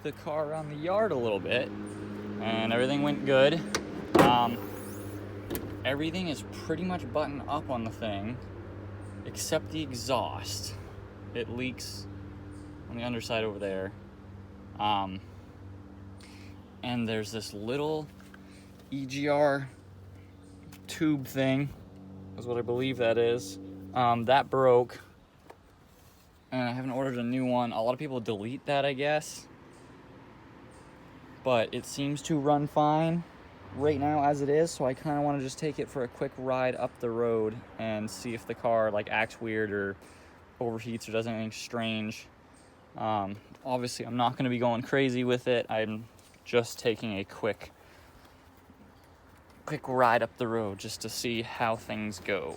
the car around the yard a little bit, and everything went good. Everything is pretty much buttoned up on the thing, except the exhaust. It leaks on the underside over there. And there's this little EGR tube thing, is what I believe that is. That broke, and I haven't ordered a new one. A lot of people delete that, I guess. But it seems to run fine right now as it is, so I kind of want to just take it for a quick ride up the road and see if the car like acts weird or overheats or does anything strange. Obviously, I'm not going to be going crazy with it. I'm just taking a quick ride up the road just to see how things go.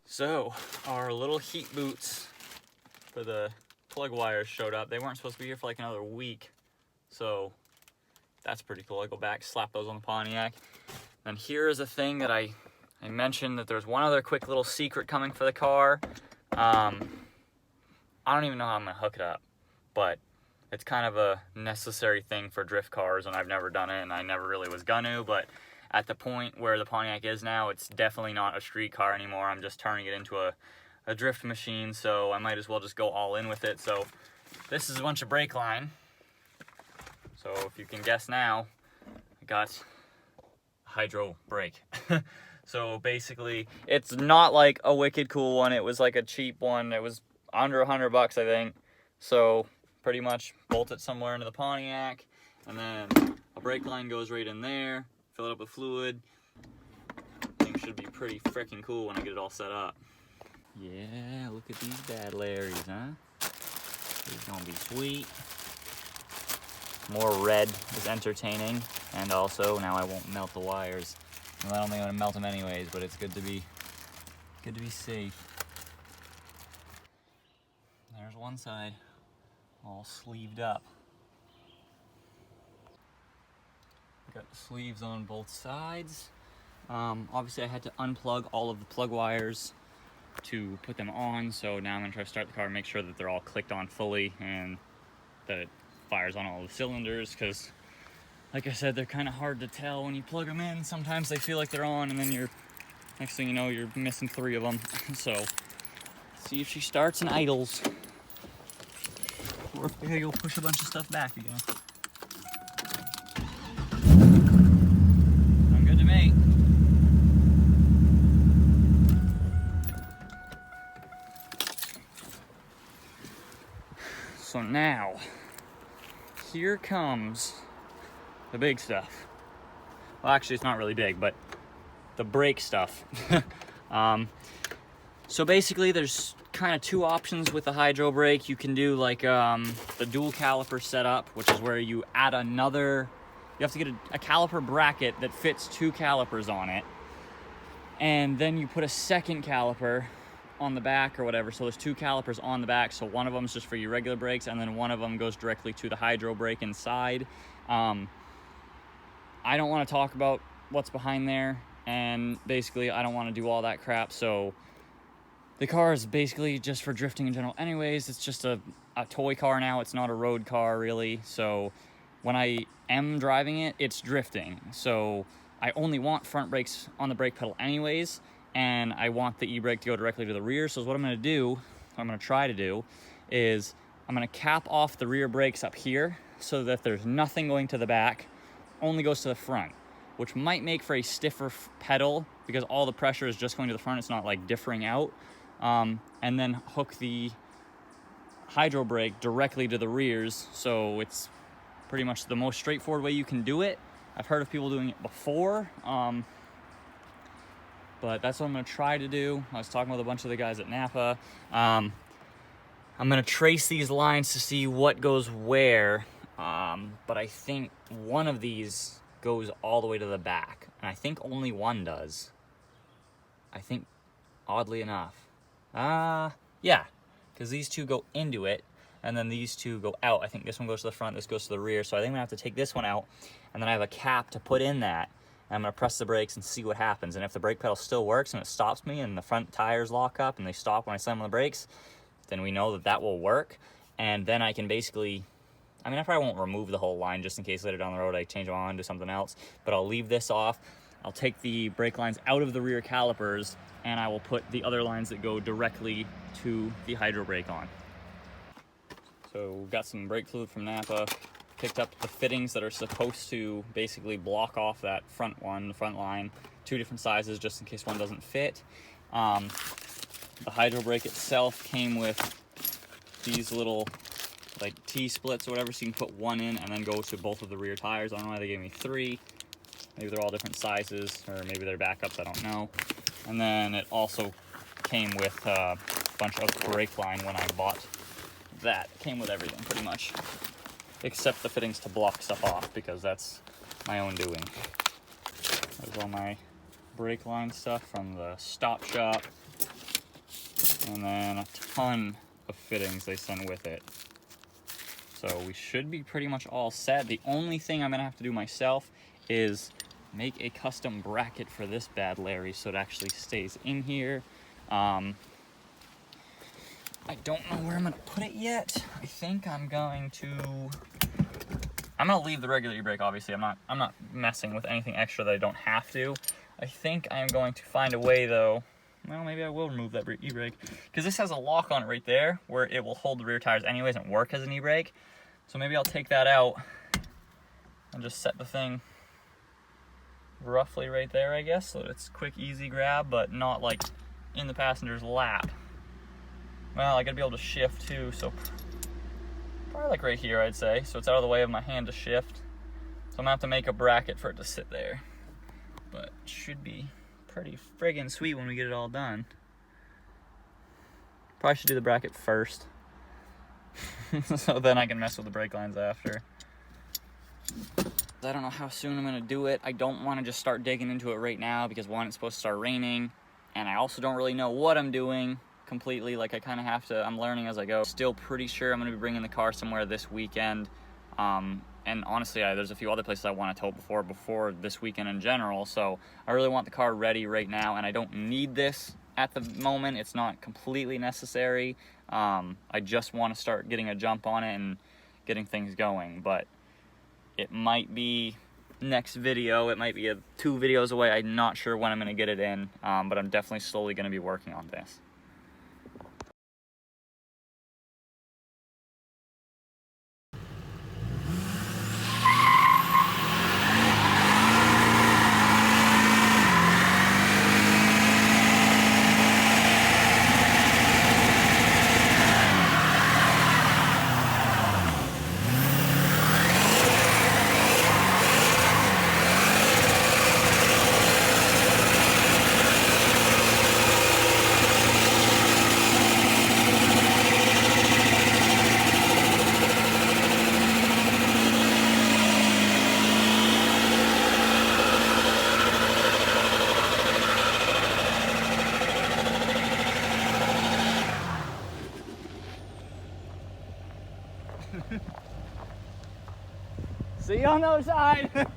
So, our little heat boots for the plug wires showed up. They weren't supposed to be here for like another week, so that's pretty cool. I go back, slap those on the Pontiac. And here is a thing that I mentioned, that there's one other quick little secret coming for the car. I don't even know how I'm gonna hook it up, but it's kind of a necessary thing for drift cars, and I've never done it, and I never really was gonna, but at the point where the Pontiac is now, it's definitely not a street car anymore. I'm just turning it into a drift machine, so I might as well just go all in with it. So this is a bunch of brake line. So if you can guess now, I got a hydro brake. So basically, it's not like a wicked cool one. It was like a cheap one. It was under $100, I think. So pretty much bolt it somewhere into the Pontiac, and then a brake line goes right in there. Fill it up with fluid. Thing should be pretty freaking cool when I get it all set up. Yeah, look at these bad Larrys, huh? These gonna be sweet. More red is entertaining, and also now I won't melt the wires. Well, I don't think I'm gonna melt them anyways, but it's good to be safe. There's one side, all sleeved up. Got the sleeves on both sides. Obviously I had to unplug all of the plug wires to put them on, so now I'm gonna try to start the car and make sure that they're all clicked on fully and that it fires on all the cylinders, because like I said, they're kind of hard to tell when you plug them in. Sometimes they feel like they're on, and then next thing you know, you're missing 3 of them. So see if she starts and idles, or if you'll push a bunch of stuff back again. Good to me. So now, here comes the big stuff. well, actually it's not really big, but the brake stuff. So basically there's kind of two options with the hydro brake. You can do like the dual caliper setup, which is where you add another, you have to get a caliper bracket that fits two calipers on it, and then you put a second caliper on the back or whatever. So there's two calipers on the back, so one of them is just for your regular brakes, and then one of them goes directly to the hydro brake inside. I don't want to talk about what's behind there, and basically I don't want to do all that crap. So the car is basically just for drifting in general anyways. It's just a toy car now. It's not a road car really. So when I am driving it, it's drifting. So I only want front brakes on the brake pedal anyways, and I want the e-brake to go directly to the rear. So what I'm going to do, what I'm going to try to do, is I'm going to cap off the rear brakes up here so that there's nothing going to the back, only goes to the front, which might make for a stiffer pedal because all the pressure is just going to the front. It's not like differing out. And then hook the hydro brake directly to the rears. So it's pretty much the most straightforward way you can do it. I've heard of people doing it before, but that's what I'm going to try to do. I was talking with a bunch of the guys at Napa. I'm going to trace these lines to see what goes where, but I think one of these goes all the way to the back, and I think only one does. I think, oddly enough. Yeah, because these two go into it, and then these two go out. I think this one goes to the front, this goes to the rear, so I think I'm going to have to take this one out, and then I have a cap to put in that, and I'm going to press the brakes and see what happens. And if the brake pedal still works and it stops me and the front tires lock up and they stop when I slam on the brakes, then we know that that will work. And then I can basically, I mean, I probably won't remove the whole line just in case later down the road I change them on to something else, but I'll leave this off. I'll take the brake lines out of the rear calipers, and I will put the other lines that go directly to the hydro brake on. So we've got some brake fluid from Napa, picked up the fittings that are supposed to basically block off that front one, the front line, two different sizes just in case one doesn't fit. The hydro brake itself came with these little like T-splits or whatever, so you can put one in and then go to both of the rear tires. I don't know why they gave me three. Maybe they're all different sizes, or maybe they're backups, I don't know. And then it also came with a bunch of brake line when I bought that. It came with everything pretty much, except the fittings to block stuff off, because that's my own doing. There's all my brake line stuff from the Stop Shop, and then a ton of fittings they sent with it. So we should be pretty much all set. The only thing I'm gonna have to do myself is make a custom bracket for this bad Larry so it actually stays in here. I don't know where I'm gonna put it yet. I think I'm gonna leave the regular e-brake, obviously. I'm not messing with anything extra that I don't have to. I think I'm going to find a way though. Well, maybe I will remove that e-brake, because this has a lock on it right there where it will hold the rear tires anyways and work as an e-brake. So maybe I'll take that out and just set the thing roughly right there, I guess, so it's quick, easy grab, but not like in the passenger's lap. Well, I gotta be able to shift too, so probably like right here, I'd say, so it's out of the way of my hand to shift. So I'm gonna have to make a bracket for it to sit there, but it should be pretty friggin' sweet when we get it all done. Probably should do the bracket first, so then I can mess with the brake lines after. I don't know how soon I'm gonna do it. I don't want to just start digging into it right now because one, it's supposed to start raining, and I also don't really know what I'm doing completely. Like I kind of have to, I'm learning as I go. Still pretty sure I'm gonna be bringing the car somewhere this weekend. And honestly, there's a few other places I want to tow before this weekend in general. So I really want the car ready right now, and I don't need this at the moment. It's not completely necessary. I just want to start getting a jump on it and getting things going, but it might be next video. It might be 2 videos away. I'm not sure when I'm going to get it in, but I'm definitely slowly going to be working on this. See you on the other side.